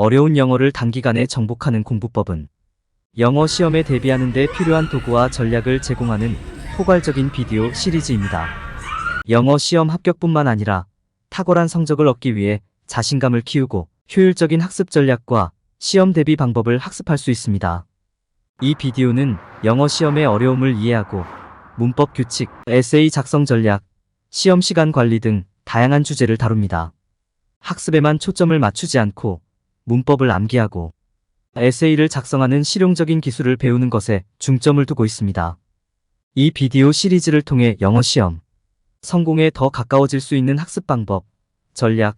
어려운 영어를 단기간에 정복하는 공부법은 영어 시험에 대비하는 데 필요한 도구와 전략을 제공하는 포괄적인 비디오 시리즈입니다. 영어 시험 합격뿐만 아니라 탁월한 성적을 얻기 위해 자신감을 키우고 효율적인 학습 전략과 시험 대비 방법을 학습할 수 있습니다. 이 비디오는 영어 시험의 어려움을 이해하고 문법 규칙, 에세이 작성 전략, 시험 시간 관리 등 다양한 주제를 다룹니다. 학습에만 초점을 맞추지 않고 문법을 암기하고 에세이를 작성하는 실용적인 기술을 배우는 것에 중점을 두고 있습니다. 이 비디오 시리즈를 통해 영어 시험 성공에 더 가까워질 수 있는 학습 방법, 전략,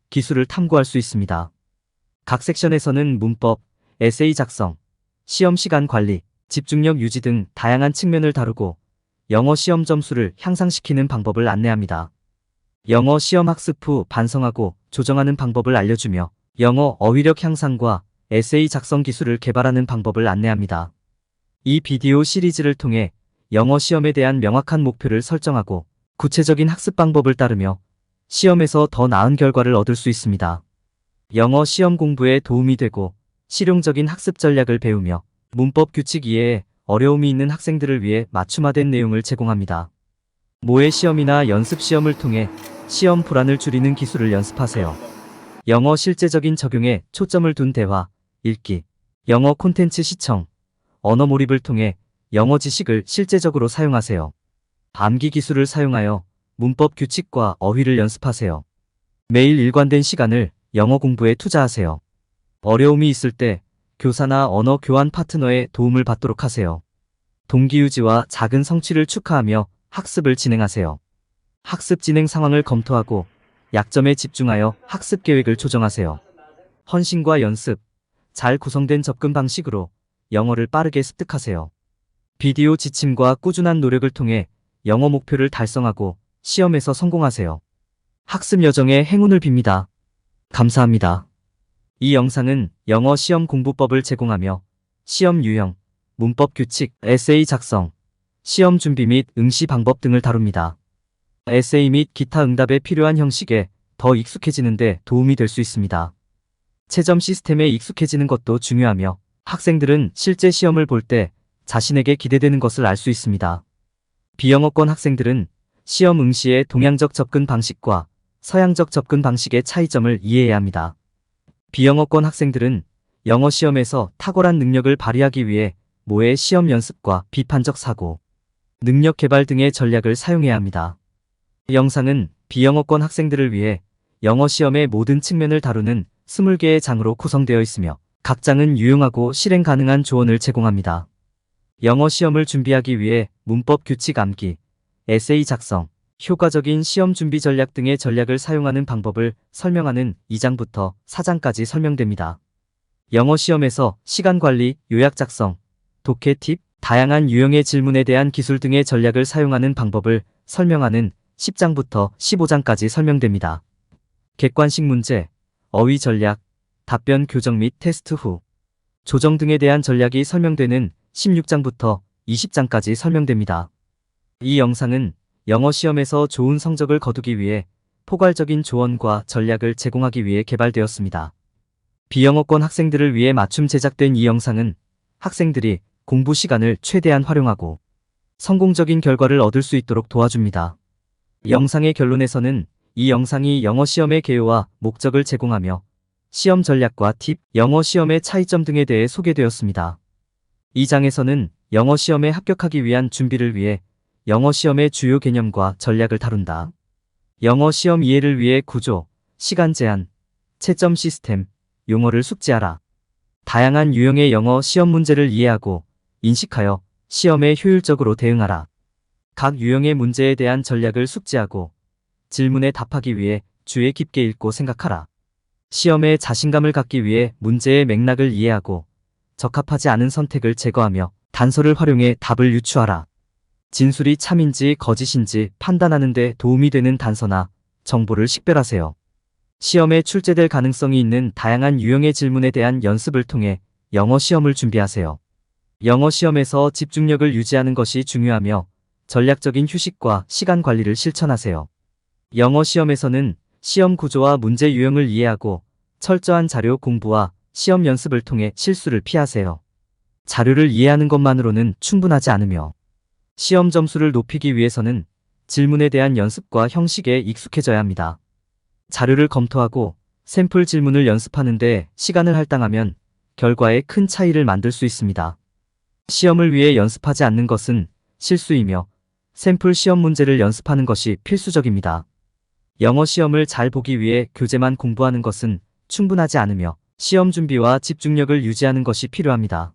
기술을 탐구할 수 있습니다. 각 섹션에서는 문법, 에세이 작성, 시험 시간 관리, 집중력 유지 등 다양한 측면을 다루고 영어 시험 점수를 향상시키는 방법을 안내합니다. 영어 시험 학습 후 반성하고 조정하는 방법을 알려주며 영어 어휘력 향상과 에세이 작성 기술을 개발하는 방법을 안내합니다. 이 비디오 시리즈를 통해 영어 시험에 대한 명확한 목표를 설정하고 구체적인 학습 방법을 따르며 시험에서 더 나은 결과를 얻을 수 있습니다. 영어 시험 공부에 도움이 되고 실용적인 학습 전략을 배우며 문법 규칙 이해에 어려움이 있는 학생들을 위해 맞춤화된 내용을 제공합니다. 모의 시험이나 연습 시험을 통해 시험 불안을 줄이는 기술을 연습하세요. 영어 실제적인 적용에 초점을 둔 대화, 읽기, 영어 콘텐츠 시청, 언어 몰입을 통해 영어 지식을 실제적으로 사용하세요. 암기 기술을 사용하여 문법 규칙과 어휘를 연습하세요. 매일 일관된 시간을 영어 공부에 투자하세요. 어려움이 있을 때 교사나 언어 교환 파트너의 도움을 받도록 하세요. 동기 유지와 작은 성취를 축하하며 학습을 진행하세요. 학습 진행 상황을 검토하고 약점에 집중하여 학습 계획을 조정하세요. 헌신과 연습, 잘 구성된 접근 방식으로 영어를 빠르게 습득하세요. 비디오 지침과 꾸준한 노력을 통해 영어 목표를 달성하고 시험에서 성공하세요. 학습 여정에 행운을 빕니다. 감사합니다. 이 영상은 영어 시험 공부법을 제공하며 시험 유형, 문법 규칙, 에세이 작성, 시험 준비 및 응시 방법 등을 다룹니다. 에세이 및 기타 응답에 필요한 형식에 더 익숙해지는 데 도움이 될 수 있습니다. 채점 시스템에 익숙해지는 것도 중요하며 학생들은 실제 시험을 볼 때 자신에게 기대되는 것을 알 수 있습니다. 비영어권 학생들은 시험 응시의 동양적 접근 방식과 서양적 접근 방식의 차이점을 이해해야 합니다. 비영어권 학생들은 영어 시험에서 탁월한 능력을 발휘하기 위해 모의 시험 연습과 비판적 사고, 능력 개발 등의 전략을 사용해야 합니다. 이 영상은 비영어권 학생들을 위해 영어 시험의 모든 측면을 다루는 20개의 장으로 구성되어 있으며 각 장은 유용하고 실행 가능한 조언을 제공합니다. 영어 시험을 준비하기 위해 문법 규칙 암기, 에세이 작성, 효과적인 시험 준비 전략 등의 전략을 사용하는 방법을 설명하는 2장부터 4장까지 설명됩니다. 영어 시험에서 시간 관리, 요약 작성, 독해 팁, 다양한 유형의 질문에 대한 기술 등의 전략을 사용하는 방법을 설명하는 10장부터 15장까지 설명됩니다. 객관식 문제, 어휘 전략, 답변 교정 및 테스트 후 조정 등에 대한 전략이 설명되는 16장부터 20장까지 설명됩니다. 이 영상은 영어 시험에서 좋은 성적을 거두기 위해 포괄적인 조언과 전략을 제공하기 위해 개발되었습니다. 비영어권 학생들을 위해 맞춤 제작된 이 영상은 학생들이 공부 시간을 최대한 활용하고 성공적인 결과를 얻을 수 있도록 도와줍니다. 영상의 결론에서는 이 영상이 영어 시험의 개요와 목적을 제공하며 시험 전략과 팁, 영어 시험의 차이점 등에 대해 소개되었습니다. 이 장에서는 영어 시험에 합격하기 위한 준비를 위해 영어 시험의 주요 개념과 전략을 다룬다. 영어 시험 이해를 위해 구조, 시간 제한, 채점 시스템, 용어를 숙지하라. 다양한 유형의 영어 시험 문제를 이해하고 인식하여 시험에 효율적으로 대응하라. 각 유형의 문제에 대한 전략을 숙지하고 질문에 답하기 위해 주의 깊게 읽고 생각하라. 시험에 자신감을 갖기 위해 문제의 맥락을 이해하고 적합하지 않은 선택을 제거하며 단서를 활용해 답을 유추하라. 진술이 참인지 거짓인지 판단하는 데 도움이 되는 단서나 정보를 식별하세요. 시험에 출제될 가능성이 있는 다양한 유형의 질문에 대한 연습을 통해 영어 시험을 준비하세요. 영어 시험에서 집중력을 유지하는 것이 중요하며 전략적인 휴식과 시간 관리를 실천하세요. 영어 시험에서는 시험 구조와 문제 유형을 이해하고 철저한 자료 공부와 시험 연습을 통해 실수를 피하세요. 자료를 이해하는 것만으로는 충분하지 않으며 시험 점수를 높이기 위해서는 질문에 대한 연습과 형식에 익숙해져야 합니다. 자료를 검토하고 샘플 질문을 연습하는데 시간을 할당하면 결과에 큰 차이를 만들 수 있습니다. 시험을 위해 연습하지 않는 것은 실수이며 샘플 시험 문제를 연습하는 것이 필수적입니다. 영어 시험을 잘 보기 위해 교재만 공부하는 것은 충분하지 않으며 시험 준비와 집중력을 유지하는 것이 필요합니다.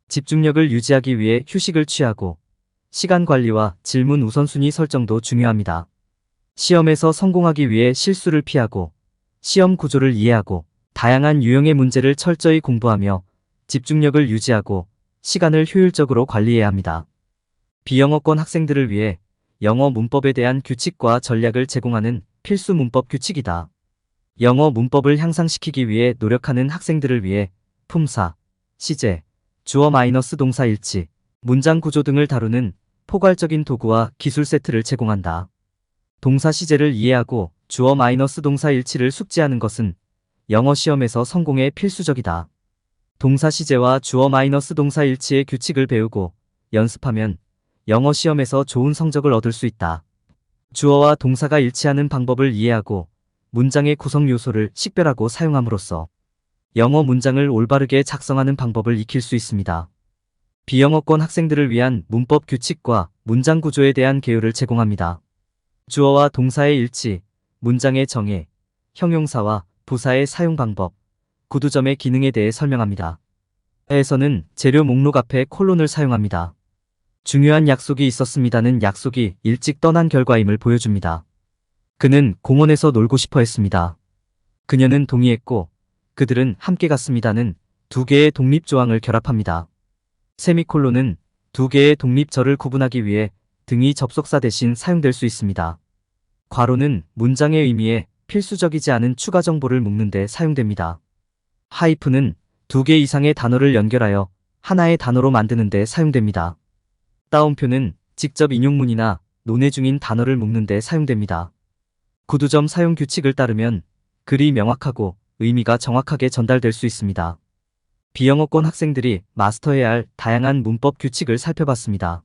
집중력을 유지하기 위해 휴식을 취하고 시간 관리와 질문 우선순위 설정도 중요합니다. 시험에서 성공하기 위해 실수를 피하고 시험 구조를 이해하고 다양한 유형의 문제를 철저히 공부하며 집중력을 유지하고 시간을 효율적으로 관리해야 합니다. 비영어권 학생들을 위해 영어 문법에 대한 규칙과 전략을 제공하는 필수 문법 규칙이다. 영어 문법을 향상시키기 위해 노력하는 학생들을 위해 품사, 시제, 주어 마이너스 동사 일치, 문장 구조 등을 다루는 포괄적인 도구와 기술 세트를 제공한다. 동사 시제를 이해하고 주어 마이너스 동사 일치를 숙지하는 것은 영어 시험에서 성공에 필수적이다. 동사 시제와 주어 마이너스 동사 일치의 규칙을 배우고 연습하면 영어 시험에서 좋은 성적을 얻을 수 있다. 주어와 동사가 일치하는 방법을 이해하고 문장의 구성 요소를 식별하고 사용함으로써 영어 문장을 올바르게 작성하는 방법을 익힐 수 있습니다. 비영어권 학생들을 위한 문법 규칙과 문장 구조에 대한 개요를 제공합니다. 주어와 동사의 일치, 문장의 정의, 형용사와 부사의 사용 방법, 구두점의 기능에 대해 설명합니다. 에서는 재료 목록 앞에 콜론을 사용합니다. 중요한 약속이 있었습니다는 약속이 일찍 떠난 결과임을 보여줍니다. 그는 공원에서 놀고 싶어 했습니다. 그녀는 동의했고 그들은 함께 갔습니다는 두 개의 독립조항을 결합합니다. 세미콜론은 두 개의 독립절을 구분하기 위해 등위 접속사 대신 사용될 수 있습니다. 괄호는 문장의 의미에 필수적이지 않은 추가 정보를 묶는 데 사용됩니다. 하이픈은 두 개 이상의 단어를 연결하여 하나의 단어로 만드는 데 사용됩니다. 따옴표는 직접 인용문이나 논해 중인 단어를 묶는 데 사용됩니다. 구두점 사용 규칙을 따르면 글이 명확하고 의미가 정확하게 전달될 수 있습니다. 비영어권 학생들이 마스터해야 할 다양한 문법 규칙을 살펴봤습니다.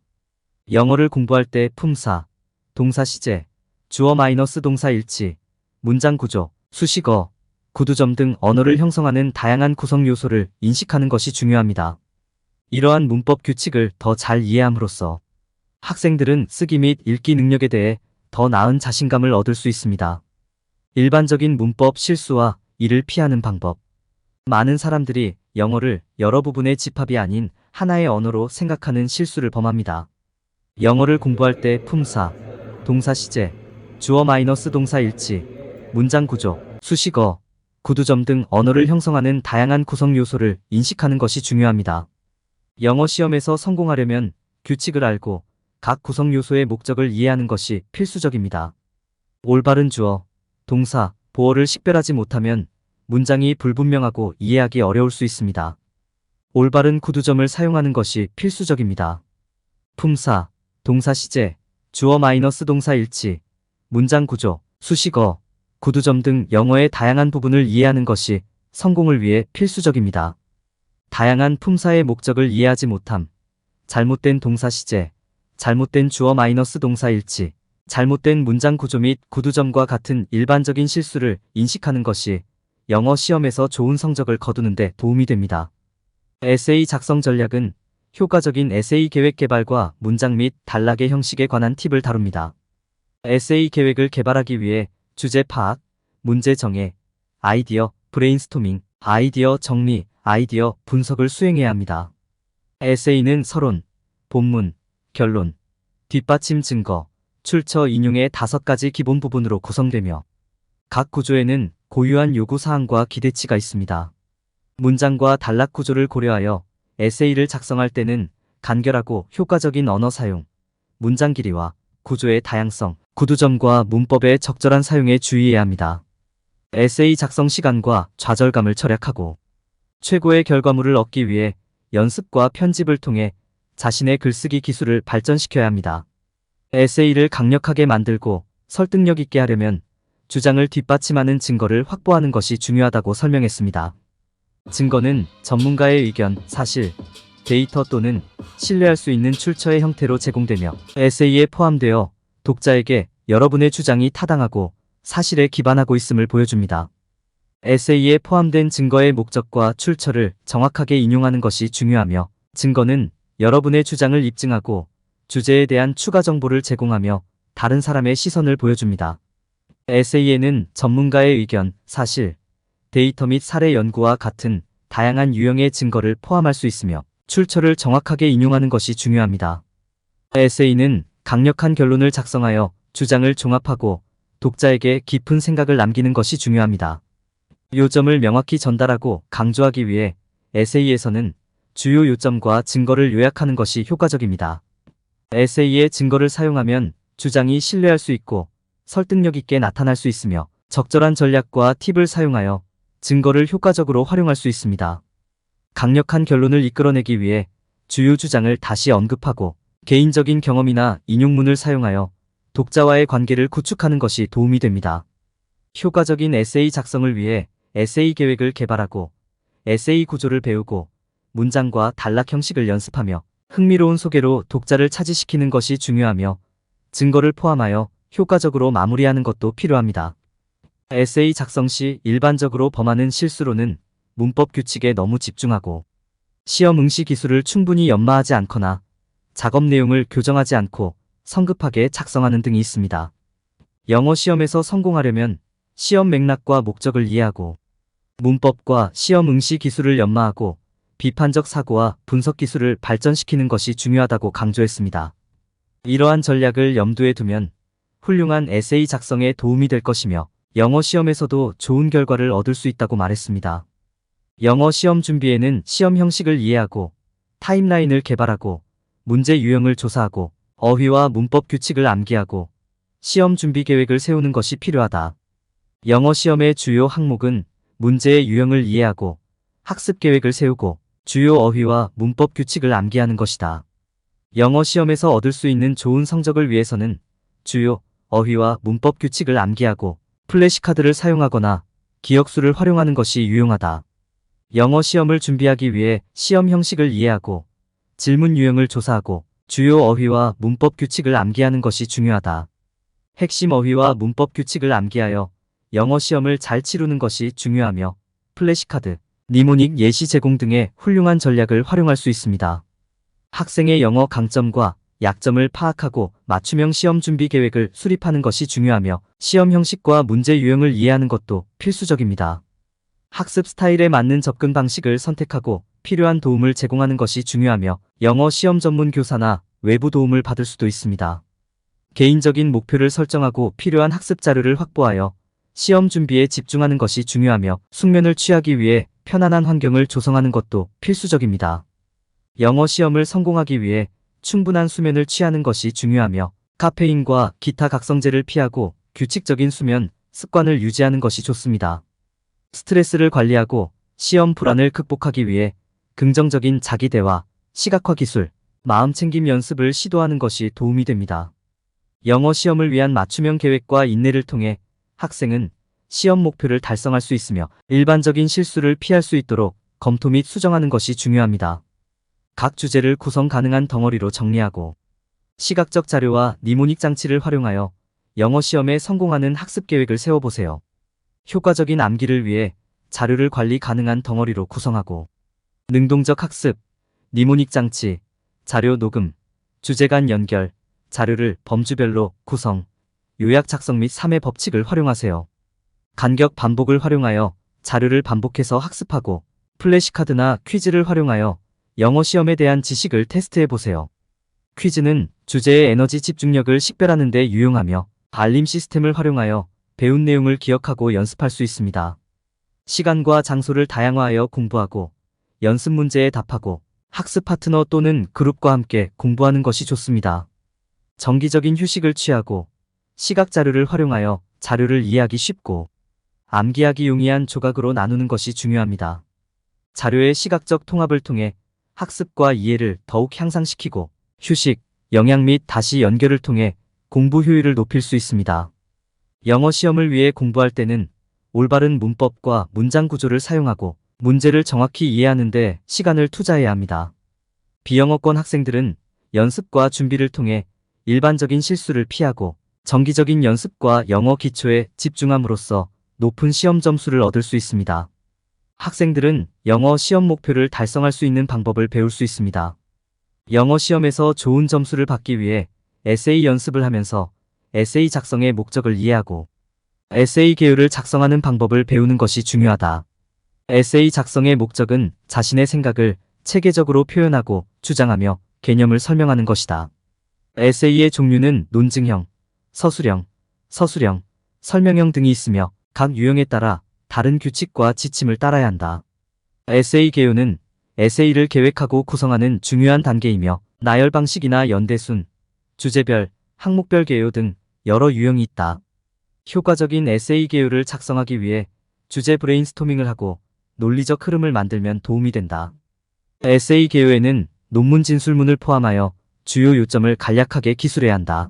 영어를 공부할 때 품사, 동사 시제, 주어 마이너스 동사 일치, 문장 구조, 수식어, 구두점 등 언어를 형성하는 다양한 구성 요소를 인식하는 것이 중요합니다. 이러한 문법 규칙을 더 잘 이해함으로써 학생들은 쓰기 및 읽기 능력에 대해 더 나은 자신감을 얻을 수 있습니다. 일반적인 문법 실수와 이를 피하는 방법. 많은 사람들이 영어를 여러 부분의 집합이 아닌 하나의 언어로 생각하는 실수를 범합니다. 영어를 공부할 때 품사, 동사 시제, 주어 마이너스 동사 일치, 문장 구조, 수식어, 구두점 등 언어를 형성하는 다양한 구성 요소를 인식하는 것이 중요합니다. 영어 시험에서 성공하려면 규칙을 알고 각 구성 요소의 목적을 이해하는 것이 필수적입니다. 올바른 주어, 동사, 보어를 식별하지 못하면 문장이 불분명하고 이해하기 어려울 수 있습니다. 올바른 구두점을 사용하는 것이 필수적입니다. 품사, 동사 시제, 주어 마이너스 동사 일치, 문장 구조, 수식어, 구두점 등 영어의 다양한 부분을 이해하는 것이 성공을 위해 필수적입니다. 다양한 품사의 목적을 이해하지 못함, 잘못된 동사 시제, 잘못된 주어 마이너스 동사 일치, 잘못된 문장 구조 및 구두점과 같은 일반적인 실수를 인식하는 것이 영어 시험에서 좋은 성적을 거두는 데 도움이 됩니다. 에세이 작성 전략은 효과적인 에세이 계획 개발과 문장 및 단락의 형식에 관한 팁을 다룹니다. 에세이 계획을 개발하기 위해 주제 파악, 문제 정해, 아이디어, 브레인스토밍, 아이디어 정리, 아이디어 분석을 수행해야 합니다. 에세이는 서론, 본문, 결론, 뒷받침 증거, 출처 인용의 5가지 기본 부분으로 구성되며 각 구조에는 고유한 요구사항과 기대치가 있습니다. 문장과 단락 구조를 고려하여 에세이를 작성할 때는 간결하고 효과적인 언어 사용, 문장 길이와 구조의 다양성, 구두점과 문법의 적절한 사용에 주의해야 합니다. 에세이 작성 시간과 좌절감을 절약하고 최고의 결과물을 얻기 위해 연습과 편집을 통해 자신의 글쓰기 기술을 발전시켜야 합니다. 에세이를 강력하게 만들고 설득력 있게 하려면 주장을 뒷받침하는 증거를 확보하는 것이 중요하다고 설명했습니다. 증거는 전문가의 의견, 사실, 데이터 또는 신뢰할 수 있는 출처의 형태로 제공되며 에세이에 포함되어 독자에게 여러분의 주장이 타당하고 사실에 기반하고 있음을 보여줍니다. 에세이에 포함된 증거의 목적과 출처를 정확하게 인용하는 것이 중요하며, 증거는 여러분의 주장을 입증하고 주제에 대한 추가 정보를 제공하며 다른 사람의 시선을 보여줍니다. 에세이에는 전문가의 의견, 사실, 데이터 및 사례 연구와 같은 다양한 유형의 증거를 포함할 수 있으며 출처를 정확하게 인용하는 것이 중요합니다. 에세이는 강력한 결론을 작성하여 주장을 종합하고 독자에게 깊은 생각을 남기는 것이 중요합니다. 요점을 명확히 전달하고 강조하기 위해 에세이에서는 주요 요점과 증거를 요약하는 것이 효과적입니다. 에세이의 증거를 사용하면 주장이 신뢰할 수 있고 설득력 있게 나타날 수 있으며, 적절한 전략과 팁을 사용하여 증거를 효과적으로 활용할 수 있습니다. 강력한 결론을 이끌어내기 위해 주요 주장을 다시 언급하고 개인적인 경험이나 인용문을 사용하여 독자와의 관계를 구축하는 것이 도움이 됩니다. 효과적인 에세이 작성을 위해 에세이 계획을 개발하고 에세이 구조를 배우고 문장과 단락 형식을 연습하며 흥미로운 소개로 독자를 차지시키는 것이 중요하며, 증거를 포함하여 효과적으로 마무리하는 것도 필요합니다. 에세이 작성 시 일반적으로 범하는 실수로는 문법 규칙에 너무 집중하고 시험 응시 기술을 충분히 연마하지 않거나 작업 내용을 교정하지 않고 성급하게 작성하는 등이 있습니다. 영어 시험에서 성공하려면 시험 맥락과 목적을 이해하고 문법과 시험 응시 기술을 연마하고 비판적 사고와 분석 기술을 발전시키는 것이 중요하다고 강조했습니다. 이러한 전략을 염두에 두면 훌륭한 에세이 작성에 도움이 될 것이며 영어 시험에서도 좋은 결과를 얻을 수 있다고 말했습니다. 영어 시험 준비에는 시험 형식을 이해하고 타임라인을 개발하고 문제 유형을 조사하고 어휘와 문법 규칙을 암기하고 시험 준비 계획을 세우는 것이 필요하다. 영어 시험의 주요 항목은 문제의 유형을 이해하고 학습 계획을 세우고 주요 어휘와 문법 규칙을 암기하는 것이다. 영어 시험에서 얻을 수 있는 좋은 성적을 위해서는 주요 어휘와 문법 규칙을 암기하고 플래시카드를 사용하거나 기억수를 활용하는 것이 유용하다. 영어 시험을 준비하기 위해 시험 형식을 이해하고 질문 유형을 조사하고 주요 어휘와 문법 규칙을 암기하는 것이 중요하다. 핵심 어휘와 문법 규칙을 암기하여 영어 시험을 잘 치르는 것이 중요하며, 플래시카드, 니모닉 예시 제공 등의 훌륭한 전략을 활용할 수 있습니다. 학생의 영어 강점과 약점을 파악하고 맞춤형 시험 준비 계획을 수립하는 것이 중요하며, 시험 형식과 문제 유형을 이해하는 것도 필수적입니다. 학습 스타일에 맞는 접근 방식을 선택하고 필요한 도움을 제공하는 것이 중요하며, 영어 시험 전문 교사나 외부 도움을 받을 수도 있습니다. 개인적인 목표를 설정하고 필요한 학습 자료를 확보하여 시험 준비에 집중하는 것이 중요하며, 숙면을 취하기 위해 편안한 환경을 조성하는 것도 필수적입니다. 영어 시험을 성공하기 위해 충분한 수면을 취하는 것이 중요하며, 카페인과 기타 각성제를 피하고 규칙적인 수면 습관을 유지하는 것이 좋습니다. 스트레스를 관리하고 시험 불안을 극복하기 위해 긍정적인 자기 대화, 시각화 기술, 마음챙김 연습을 시도하는 것이 도움이 됩니다. 영어 시험을 위한 맞춤형 계획과 인내를 통해 학생은 시험 목표를 달성할 수 있으며 일반적인 실수를 피할 수 있도록 검토 및 수정하는 것이 중요합니다. 각 주제를 구성 가능한 덩어리로 정리하고 시각적 자료와 니모닉 장치를 활용하여 영어 시험에 성공하는 학습 계획을 세워보세요. 효과적인 암기를 위해 자료를 관리 가능한 덩어리로 구성하고 능동적 학습, 니모닉 장치, 자료 녹음, 주제 간 연결, 자료를 범주별로 구성, 요약 작성 및 3의 법칙을 활용하세요. 간격 반복을 활용하여 자료를 반복해서 학습하고 플래시카드나 퀴즈를 활용하여 영어 시험에 대한 지식을 테스트해보세요. 퀴즈는 주제의 에너지 집중력을 식별하는 데 유용하며, 알림 시스템을 활용하여 배운 내용을 기억하고 연습할 수 있습니다. 시간과 장소를 다양화하여 공부하고 연습 문제에 답하고 학습 파트너 또는 그룹과 함께 공부하는 것이 좋습니다. 정기적인 휴식을 취하고 시각 자료를 활용하여 자료를 이해하기 쉽고 암기하기 용이한 조각으로 나누는 것이 중요합니다. 자료의 시각적 통합을 통해 학습과 이해를 더욱 향상시키고 휴식, 영양 및 다시 연결을 통해 공부 효율을 높일 수 있습니다. 영어 시험을 위해 공부할 때는 올바른 문법과 문장 구조를 사용하고 문제를 정확히 이해하는 데 시간을 투자해야 합니다. 비영어권 학생들은 연습과 준비를 통해 일반적인 실수를 피하고 정기적인 연습과 영어 기초에 집중함으로써 높은 시험 점수를 얻을 수 있습니다. 학생들은 영어 시험 목표를 달성할 수 있는 방법을 배울 수 있습니다. 영어 시험에서 좋은 점수를 받기 위해 에세이 연습을 하면서 에세이 작성의 목적을 이해하고 에세이 개요를 작성하는 방법을 배우는 것이 중요하다. 에세이 작성의 목적은 자신의 생각을 체계적으로 표현하고 주장하며 개념을 설명하는 것이다. 에세이의 종류는 논증형, 서술형, 설명형 등이 있으며 각 유형에 따라 다른 규칙과 지침을 따라야 한다. 에세이 개요는 에세이를 계획하고 구성하는 중요한 단계이며 나열 방식이나 연대순, 주제별, 항목별 개요 등 여러 유형이 있다. 효과적인 에세이 개요를 작성하기 위해 주제 브레인스토밍을 하고 논리적 흐름을 만들면 도움이 된다. 에세이 개요에는 논문 진술문을 포함하여 주요 요점을 간략하게 기술해야 한다.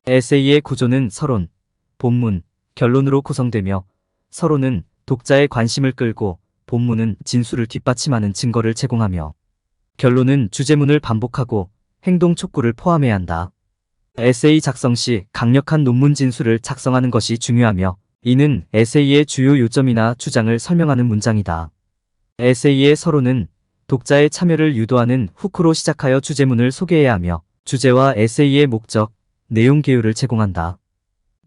에세이의 구조는 서론, 본문, 결론으로 구성되며 서론은 독자의 관심을 끌고 본문은 진술을 뒷받침하는 증거를 제공하며 결론은 주제문을 반복하고 행동 촉구를 포함해야 한다. 에세이 작성 시 강력한 논문 진술을 작성하는 것이 중요하며 이는 에세이의 주요 요점이나 주장을 설명하는 문장이다. 에세이의 서론은 독자의 참여를 유도하는 후크로 시작하여 주제문을 소개해야 하며 주제와 에세이의 목적, 내용 개요를 제공한다.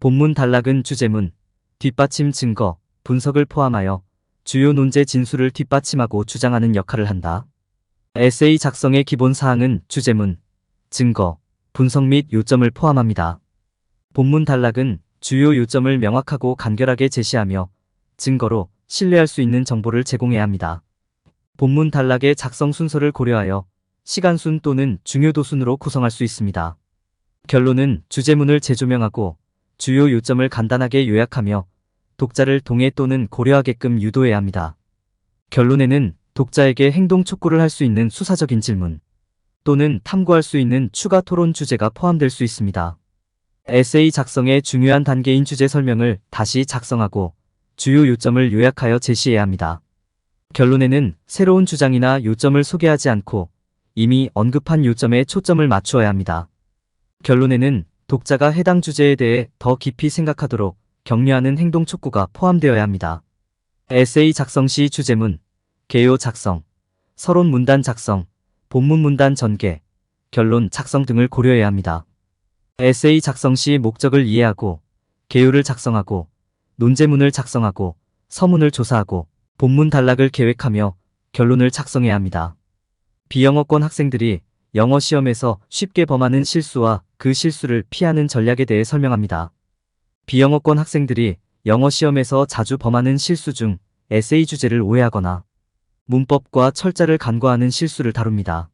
본문 단락은 주제문, 뒷받침 증거, 분석을 포함하여 주요 논제 진술을 뒷받침하고 주장하는 역할을 한다. 에세이 작성의 기본 사항은 주제문, 증거, 분석 및 요점을 포함합니다. 본문 단락은 주요 요점을 명확하고 간결하게 제시하며 증거로 신뢰할 수 있는 정보를 제공해야 합니다. 본문 단락의 작성 순서를 고려하여 시간순 또는 중요도순으로 구성할 수 있습니다. 결론은 주제문을 재조명하고 주요 요점을 간단하게 요약하며 독자를 동의 또는 고려하게끔 유도해야 합니다. 결론에는 독자에게 행동 촉구를 할 수 있는 수사적인 질문 또는 탐구할 수 있는 추가 토론 주제가 포함될 수 있습니다. 에세이 작성의 중요한 단계인 주제 설명을 다시 작성하고 주요 요점을 요약하여 제시해야 합니다. 결론에는 새로운 주장이나 요점을 소개하지 않고 이미 언급한 요점에 초점을 맞추어야 합니다. 결론에는 독자가 해당 주제에 대해 더 깊이 생각하도록 격려하는 행동 촉구가 포함되어야 합니다. 에세이 작성 시 주제문, 개요 작성, 서론 문단 작성, 본문 문단 전개, 결론 작성 등을 고려해야 합니다. 에세이 작성 시 목적을 이해하고 개요를 작성하고 논제문을 작성하고 서문을 조사하고 본문 단락을 계획하며 결론을 작성해야 합니다. 비영어권 학생들이 영어 시험에서 쉽게 범하는 실수와 그 실수를 피하는 전략에 대해 설명합니다. 비영어권 학생들이 영어 시험에서 자주 범하는 실수 중 에세이 주제를 오해하거나 문법과 철자를 간과하는 실수를 다룹니다.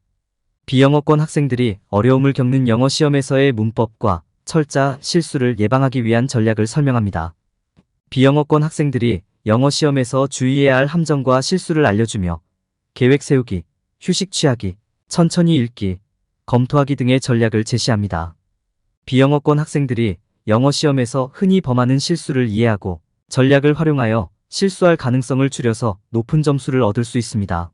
비영어권 학생들이 어려움을 겪는 영어 시험에서의 문법과 철자 실수를 예방하기 위한 전략을 설명합니다. 비영어권 학생들이 영어 시험에서 주의해야 할 함정과 실수를 알려주며 계획 세우기, 휴식 취하기, 천천히 읽기, 검토하기 등의 전략을 제시합니다. 비영어권 학생들이 영어 시험에서 흔히 범하는 실수를 이해하고 전략을 활용하여 실수할 가능성을 줄여서 높은 점수를 얻을 수 있습니다.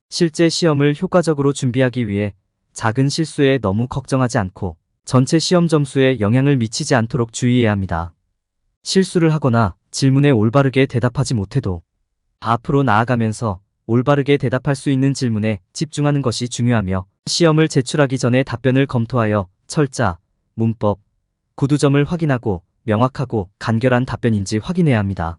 실제 시험을 효과적으로 준비하기 위해 작은 실수에 너무 걱정하지 않고 전체 시험 점수에 영향을 미치지 않도록 주의해야 합니다. 실수를 하거나 질문에 올바르게 대답하지 못해도 앞으로 나아가면서 올바르게 대답할 수 있는 질문에 집중하는 것이 중요하며 시험을 제출하기 전에 답변을 검토하여 철자, 문법, 구두점을 확인하고 명확하고 간결한 답변인지 확인해야 합니다.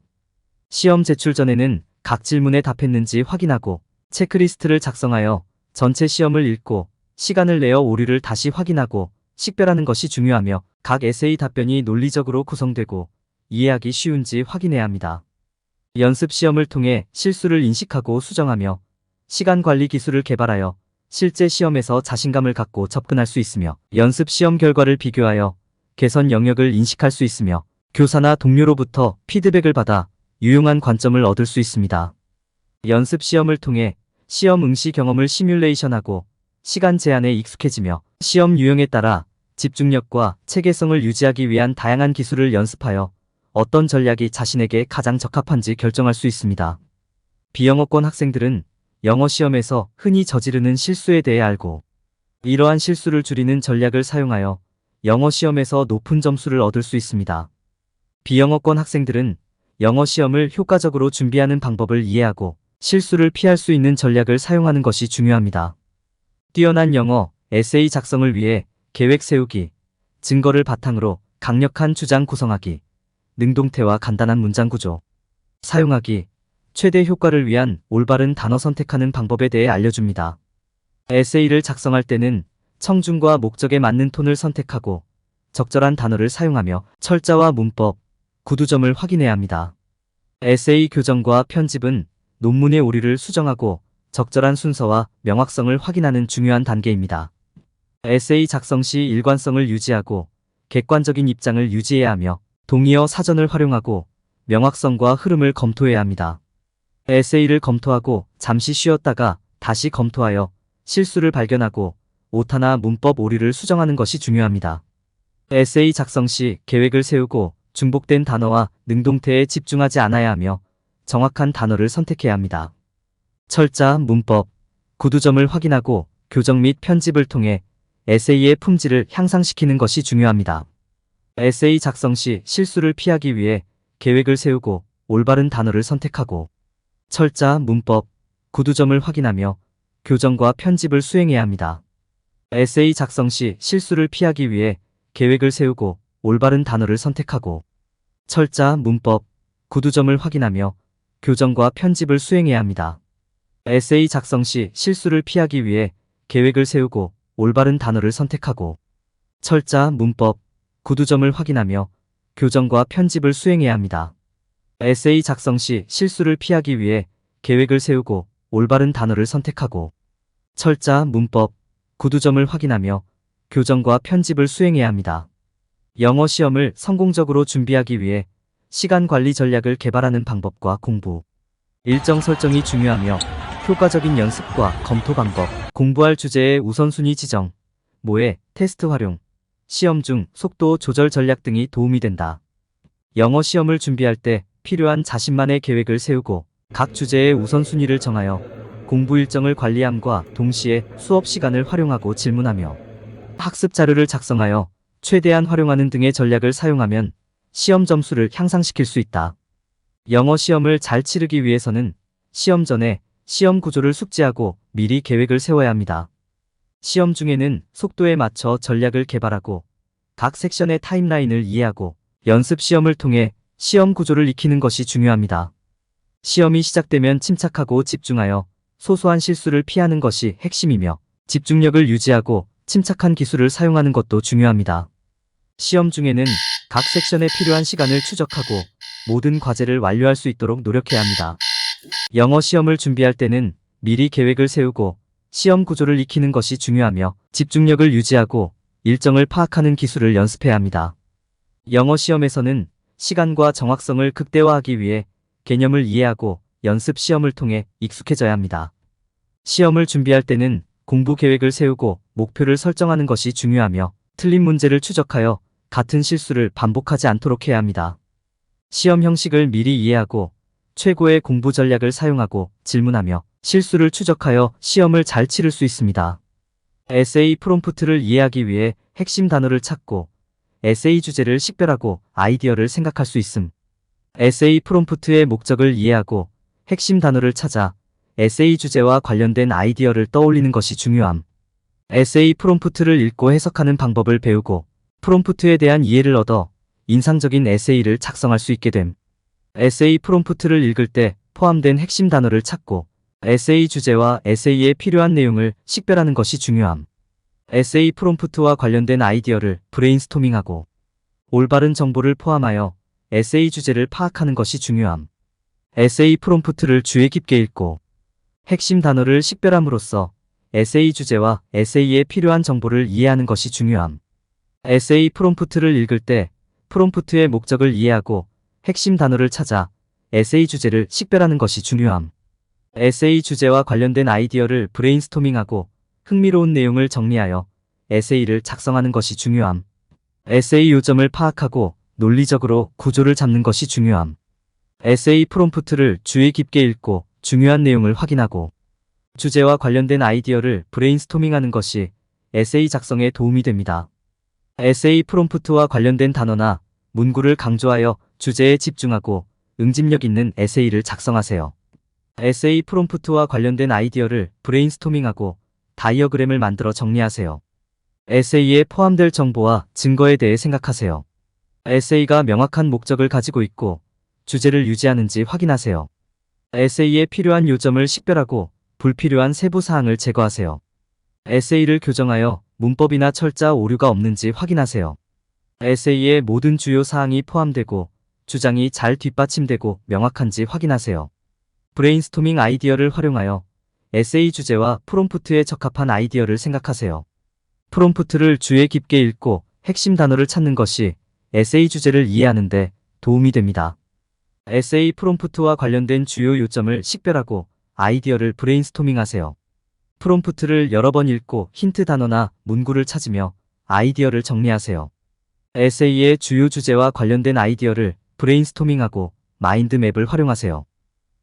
시험 제출 전에는 각 질문에 답했는지 확인하고 체크리스트를 작성하여 전체 시험을 읽고 시간을 내어 오류를 다시 확인하고 식별하는 것이 중요하며 각 에세이 답변이 논리적으로 구성되고 이해하기 쉬운지 확인해야 합니다. 연습 시험을 통해 실수를 인식하고 수정하며 시간 관리 기술을 개발하여 실제 시험에서 자신감을 갖고 접근할 수 있으며 연습 시험 결과를 비교하여 개선 영역을 인식할 수 있으며 교사나 동료로부터 피드백을 받아 유용한 관점을 얻을 수 있습니다. 연습 시험을 통해 시험 응시 경험을 시뮬레이션하고 시간 제한에 익숙해지며 시험 유형에 따라 집중력과 체계성을 유지하기 위한 다양한 기술을 연습하여 어떤 전략이 자신에게 가장 적합한지 결정할 수 있습니다. 비영어권 학생들은 영어 시험에서 흔히 저지르는 실수에 대해 알고 이러한 실수를 줄이는 전략을 사용하여 영어 시험에서 높은 점수를 얻을 수 있습니다. 비영어권 학생들은 영어 시험을 효과적으로 준비하는 방법을 이해하고 실수를 피할 수 있는 전략을 사용하는 것이 중요합니다. 뛰어난 영어 에세이 작성을 위해 계획 세우기, 증거를 바탕으로 강력한 주장 구성하기, 능동태와 간단한 문장 구조 사용하기, 최대 효과를 위한 올바른 단어 선택하는 방법에 대해 알려줍니다. 에세이를 작성할 때는 청중과 목적에 맞는 톤을 선택하고 적절한 단어를 사용하며 철자와 문법, 구두점을 확인해야 합니다. 에세이 교정과 편집은 논문의 오류를 수정하고 적절한 순서와 명확성을 확인하는 중요한 단계입니다. 에세이 작성 시 일관성을 유지하고 객관적인 입장을 유지해야 하며 동의어 사전을 활용하고 명확성과 흐름을 검토해야 합니다. 에세이를 검토하고 잠시 쉬었다가 다시 검토하여 실수를 발견하고 오타나 문법 오류를 수정하는 것이 중요합니다. 에세이 작성 시 계획을 세우고 중복된 단어와 능동태에 집중하지 않아야 하며 정확한 단어를 선택해야 합니다. 철자, 문법, 구두점을 확인하고 교정 및 편집을 통해 에세이의 품질을 향상시키는 것이 중요합니다. 에세이 작성 시 실수를 피하기 위해 계획을 세우고 올바른 단어를 선택하고 철자, 문법, 구두점을 확인하며 교정과 편집을 수행해야 합니다. 에세이 작성 시 실수를 피하기 위해 계획을 세우고 올바른 단어를 선택하고 철자, 문법, 구두점을 확인하며 교정과 편집을 수행해야 합니다. 에세이 작성 시 실수를 피하기 위해 계획을 세우고 올바른 단어를 선택하고 철자, 문법, 구두점을 확인하며 교정과 편집을 수행해야 합니다. 에세이 작성 시 실수를 피하기 위해 계획을 세우고 올바른 단어를 선택하고 철자, 문법, 구두점을 확인하며 교정과 편집을 수행해야 합니다. 영어 시험을 성공적으로 준비하기 위해 시간 관리 전략을 개발하는 방법과 공부, 일정 설정이 중요하며 효과적인 연습과 검토 방법, 공부할 주제의 우선순위 지정, 모의, 테스트 활용, 시험 중 속도 조절 전략 등이 도움이 된다. 영어 시험을 준비할 때 필요한 자신만의 계획을 세우고 각 주제의 우선순위를 정하여 공부 일정을 관리함과 동시에 수업 시간을 활용하고 질문하며 학습 자료를 작성하여 최대한 활용하는 등의 전략을 사용하면 시험 점수를 향상시킬 수 있다. 영어 시험을 잘 치르기 위해서는 시험 전에 시험 구조를 숙지하고 미리 계획을 세워야 합니다. 시험 중에는 속도에 맞춰 전략을 개발하고 각 섹션의 타임라인을 이해하고 연습 시험을 통해 시험 구조를 익히는 것이 중요합니다. 시험이 시작되면 침착하고 집중하여 소소한 실수를 피하는 것이 핵심이며 집중력을 유지하고 침착한 기술을 사용하는 것도 중요합니다. 시험 중에는 각 섹션에 필요한 시간을 추적하고 모든 과제를 완료할 수 있도록 노력해야 합니다. 영어 시험을 준비할 때는 미리 계획을 세우고 시험 구조를 익히는 것이 중요하며 집중력을 유지하고 일정을 파악하는 기술을 연습해야 합니다. 영어 시험에서는 시간과 정확성을 극대화하기 위해 개념을 이해하고 연습 시험을 통해 익숙해져야 합니다. 시험을 준비할 때는 공부 계획을 세우고 목표를 설정하는 것이 중요하며 틀린 문제를 추적하여 같은 실수를 반복하지 않도록 해야 합니다. 시험 형식을 미리 이해하고 최고의 공부 전략을 사용하고 질문하며 실수를 추적하여 시험을 잘 치를 수 있습니다. 에세이 프롬프트를 이해하기 위해 핵심 단어를 찾고 에세이 주제를 식별하고 아이디어를 생각할 수 있음. 에세이 프롬프트의 목적을 이해하고 핵심 단어를 찾아 에세이 주제와 관련된 아이디어를 떠올리는 것이 중요함. 에세이 프롬프트를 읽고 해석하는 방법을 배우고 프롬프트에 대한 이해를 얻어 인상적인 에세이를 작성할 수 있게 됨. 에세이 프롬프트를 읽을 때 포함된 핵심 단어를 찾고 에세이 주제와 에세이에 필요한 내용을 식별하는 것이 중요함. 에세이 프롬프트와 관련된 아이디어를 브레인스토밍하고 올바른 정보를 포함하여 에세이 주제를 파악하는 것이 중요함. 에세이 프롬프트를 주의 깊게 읽고 핵심 단어를 식별함으로써 에세이 주제와 에세이에 필요한 정보를 이해하는 것이 중요함. 에세이 프롬프트를 읽을 때 프롬프트의 목적을 이해하고 핵심 단어를 찾아 에세이 주제를 식별하는 것이 중요함. 에세이 주제와 관련된 아이디어를 브레인스토밍하고 흥미로운 내용을 정리하여 에세이를 작성하는 것이 중요함. 에세이 요점을 파악하고 논리적으로 구조를 잡는 것이 중요함. 에세이 프롬프트를 주의 깊게 읽고 중요한 내용을 확인하고 주제와 관련된 아이디어를 브레인스토밍하는 것이 에세이 작성에 도움이 됩니다. 에세이 프롬프트와 관련된 단어나 문구를 강조하여 주제에 집중하고 응집력 있는 에세이를 작성하세요. 에세이 프롬프트와 관련된 아이디어를 브레인스토밍하고 다이어그램을 만들어 정리하세요. 에세이에 포함될 정보와 증거에 대해 생각하세요. 에세이가 명확한 목적을 가지고 있고 주제를 유지하는지 확인하세요. 에세이에 필요한 요점을 식별하고 불필요한 세부 사항을 제거하세요. 에세이를 교정하여 문법이나 철자 오류가 없는지 확인하세요. 에세이에 모든 주요 사항이 포함되고 주장이 잘 뒷받침되고 명확한지 확인하세요. 브레인스토밍 아이디어를 활용하여 에세이 주제와 프롬프트에 적합한 아이디어를 생각하세요. 프롬프트를 주의 깊게 읽고 핵심 단어를 찾는 것이 에세이 주제를 이해하는 데 도움이 됩니다. 에세이 프롬프트와 관련된 주요 요점을 식별하고 아이디어를 브레인스토밍하세요. 프롬프트를 여러 번 읽고 힌트 단어나 문구를 찾으며 아이디어를 정리하세요. 에세이의 주요 주제와 관련된 아이디어를 브레인스토밍하고 마인드맵을 활용하세요.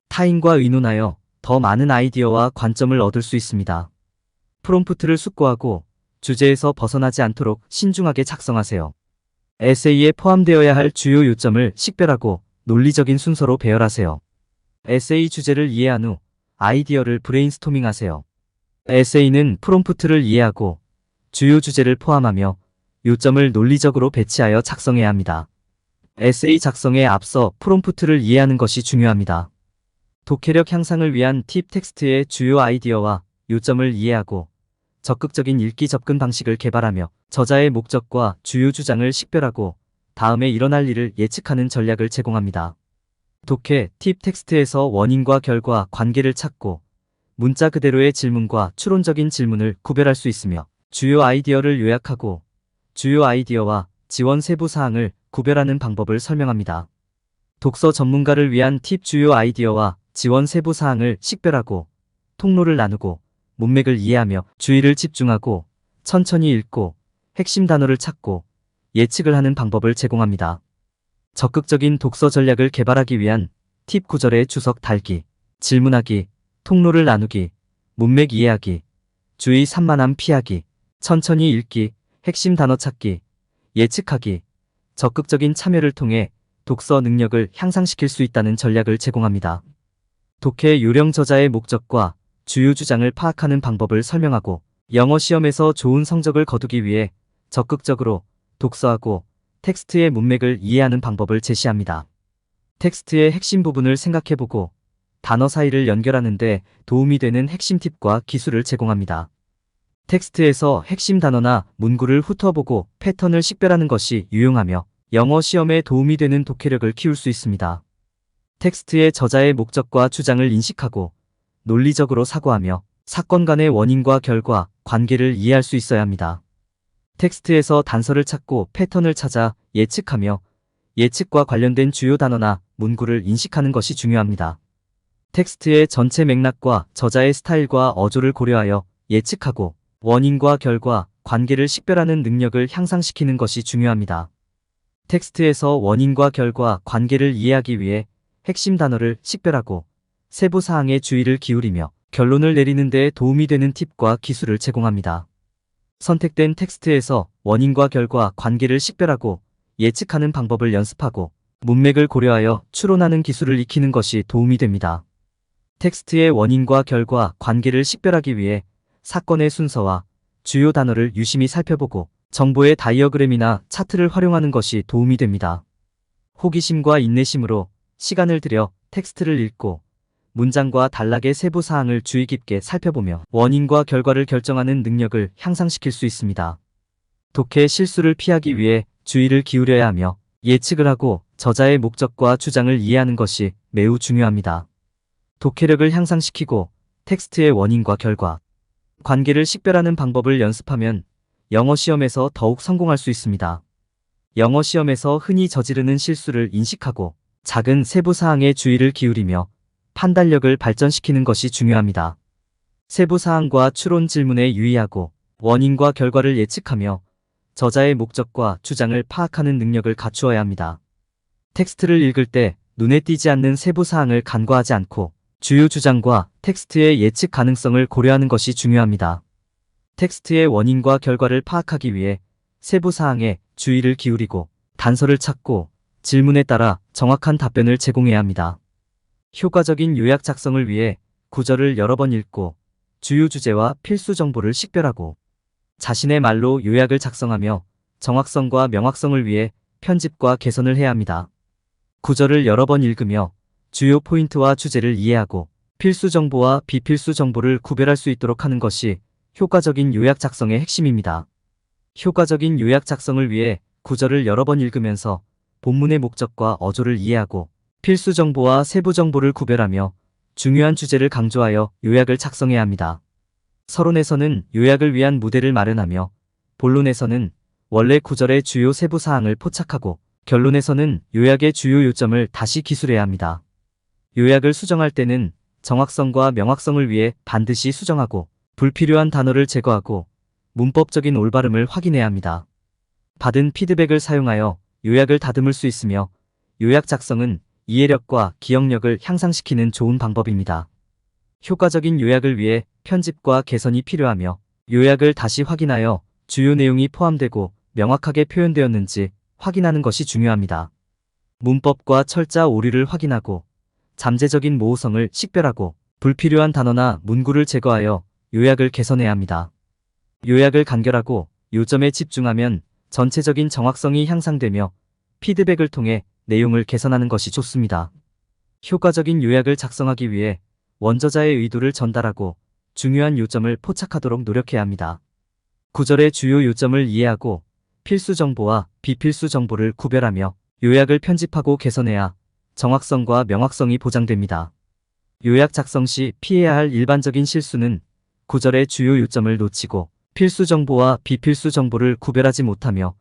타인과 의논하여 더 많은 아이디어와 관점을 얻을 수 있습니다. 프롬프트를 숙고하고 주제에서 벗어나지 않도록 신중하게 작성하세요. 에세이에 포함되어야 할 주요 요점을 식별하고 논리적인 순서로 배열하세요. 에세이 주제를 이해한 후 아이디어를 브레인스토밍하세요. 에세이는 프롬프트를 이해하고 주요 주제를 포함하며 요점을 논리적으로 배치하여 작성해야 합니다. 에세이 작성에 앞서 프롬프트를 이해하는 것이 중요합니다. 독해력 향상을 위한 팁 텍스트의 주요 아이디어와 요점을 이해하고 적극적인 읽기 접근 방식을 개발하며 저자의 목적과 주요 주장을 식별하고 다음에 일어날 일을 예측하는 전략을 제공합니다. 독해 팁 텍스트에서 원인과 결과 관계를 찾고 문자 그대로의 질문과 추론적인 질문을 구별할 수 있으며 주요 아이디어를 요약하고 주요 아이디어와 지원 세부 사항을 구별하는 방법을 설명합니다. 독서 전문가를 위한 팁 주요 아이디어와 지원 세부 사항을 식별하고 통로를 나누고 문맥을 이해하며 주의를 집중하고 천천히 읽고 핵심 단어를 찾고 예측을 하는 방법을 제공합니다. 적극적인 독서 전략을 개발하기 위한 팁 구절의 주석 달기, 질문하기, 통로를 나누기, 문맥 이해하기, 주의 산만함 피하기, 천천히 읽기, 핵심 단어 찾기, 예측하기, 적극적인 참여를 통해 독서 능력을 향상시킬 수 있다는 전략을 제공합니다. 독해 요령 저자의 목적과 주요 주장을 파악하는 방법을 설명하고 영어 시험에서 좋은 성적을 거두기 위해 적극적으로 독서하고 텍스트의 문맥을 이해하는 방법을 제시합니다. 텍스트의 핵심 부분을 생각해보고 단어 사이를 연결하는 데 도움이 되는 핵심 팁과 기술을 제공합니다. 텍스트에서 핵심 단어나 문구를 훑어보고 패턴을 식별하는 것이 유용하며 영어 시험에 도움이 되는 독해력을 키울 수 있습니다. 텍스트의 저자의 목적과 주장을 인식하고 논리적으로 사고하며 사건 간의 원인과 결과, 관계를 이해할 수 있어야 합니다. 텍스트에서 단서를 찾고 패턴을 찾아 예측하며 예측과 관련된 주요 단어나 문구를 인식하는 것이 중요합니다. 텍스트의 전체 맥락과 저자의 스타일과 어조를 고려하여 예측하고 원인과 결과, 관계를 식별하는 능력을 향상시키는 것이 중요합니다. 텍스트에서 원인과 결과, 관계를 이해하기 위해 핵심 단어를 식별하고 세부 사항에 주의를 기울이며 결론을 내리는 데 도움이 되는 팁과 기술을 제공합니다. 선택된 텍스트에서 원인과 결과, 관계를 식별하고 예측하는 방법을 연습하고 문맥을 고려하여 추론하는 기술을 익히는 것이 도움이 됩니다. 텍스트의 원인과 결과, 관계를 식별하기 위해 사건의 순서와 주요 단어를 유심히 살펴보고 정보의 다이어그램이나 차트를 활용하는 것이 도움이 됩니다. 호기심과 인내심으로 시간을 들여 텍스트를 읽고 문장과 단락의 세부 사항을 주의 깊게 살펴보며 원인과 결과를 결정하는 능력을 향상시킬 수 있습니다. 독해 실수를 피하기 위해 주의를 기울여야 하며 예측을 하고 저자의 목적과 주장을 이해하는 것이 매우 중요합니다. 독해력을 향상시키고 텍스트의 원인과 결과, 관계를 식별하는 방법을 연습하면 영어 시험에서 더욱 성공할 수 있습니다. 영어 시험에서 흔히 저지르는 실수를 인식하고 작은 세부 사항에 주의를 기울이며 판단력을 발전시키는 것이 중요합니다. 세부 사항과 추론 질문에 유의하고 원인과 결과를 예측하며 저자의 목적과 주장을 파악하는 능력을 갖추어야 합니다. 텍스트를 읽을 때 눈에 띄지 않는 세부 사항을 간과하지 않고 주요 주장과 텍스트의 예측 가능성을 고려하는 것이 중요합니다. 텍스트의 원인과 결과를 파악하기 위해 세부 사항에 주의를 기울이고 단서를 찾고 질문에 따라 정확한 답변을 제공해야 합니다. 효과적인 요약 작성을 위해 구절을 여러 번 읽고 주요 주제와 필수 정보를 식별하고 자신의 말로 요약을 작성하며 정확성과 명확성을 위해 편집과 개선을 해야 합니다. 구절을 여러 번 읽으며 주요 포인트와 주제를 이해하고 필수 정보와 비필수 정보를 구별할 수 있도록 하는 것이 효과적인 요약 작성의 핵심입니다. 효과적인 요약 작성을 위해 구절을 여러 번 읽으면서 본문의 목적과 어조를 이해하고 필수 정보와 세부 정보를 구별하며 중요한 주제를 강조하여 요약을 작성해야 합니다. 서론에서는 요약을 위한 무대를 마련하며 본론에서는 원래 구절의 주요 세부 사항을 포착하고 결론에서는 요약의 주요 요점을 다시 기술해야 합니다. 요약을 수정할 때는 정확성과 명확성을 위해 반드시 수정하고 불필요한 단어를 제거하고 문법적인 올바름을 확인해야 합니다. 받은 피드백을 사용하여 요약을 다듬을 수 있으며 요약 작성은 이해력과 기억력을 향상시키는 좋은 방법입니다. 효과적인 요약을 위해 편집과 개선이 필요하며 요약을 다시 확인하여 주요 내용이 포함되고 명확하게 표현되었는지 확인하는 것이 중요합니다. 문법과 철자 오류를 확인하고 잠재적인 모호성을 식별하고 불필요한 단어나 문구를 제거하여 요약을 개선해야 합니다. 요약을 간결하고 요점에 집중하면 전체적인 정확성이 향상되며 피드백을 통해 내용을 개선하는 것이 좋습니다. 효과적인 요약을 작성하기 위해 원저자의 의도를 전달하고 중요한 요점을 포착하도록 노력해야 합니다. 구절의 주요 요점을 이해하고 필수 정보와 비필수 정보를 구별하며 요약을 편집하고 개선해야 정확성과 명확성이 보장됩니다. 요약 작성 시 피해야 할 일반적인 실수는 구절의 주요 요점을 놓치고 필수 정보와 비필수 정보를 구별하지 못하며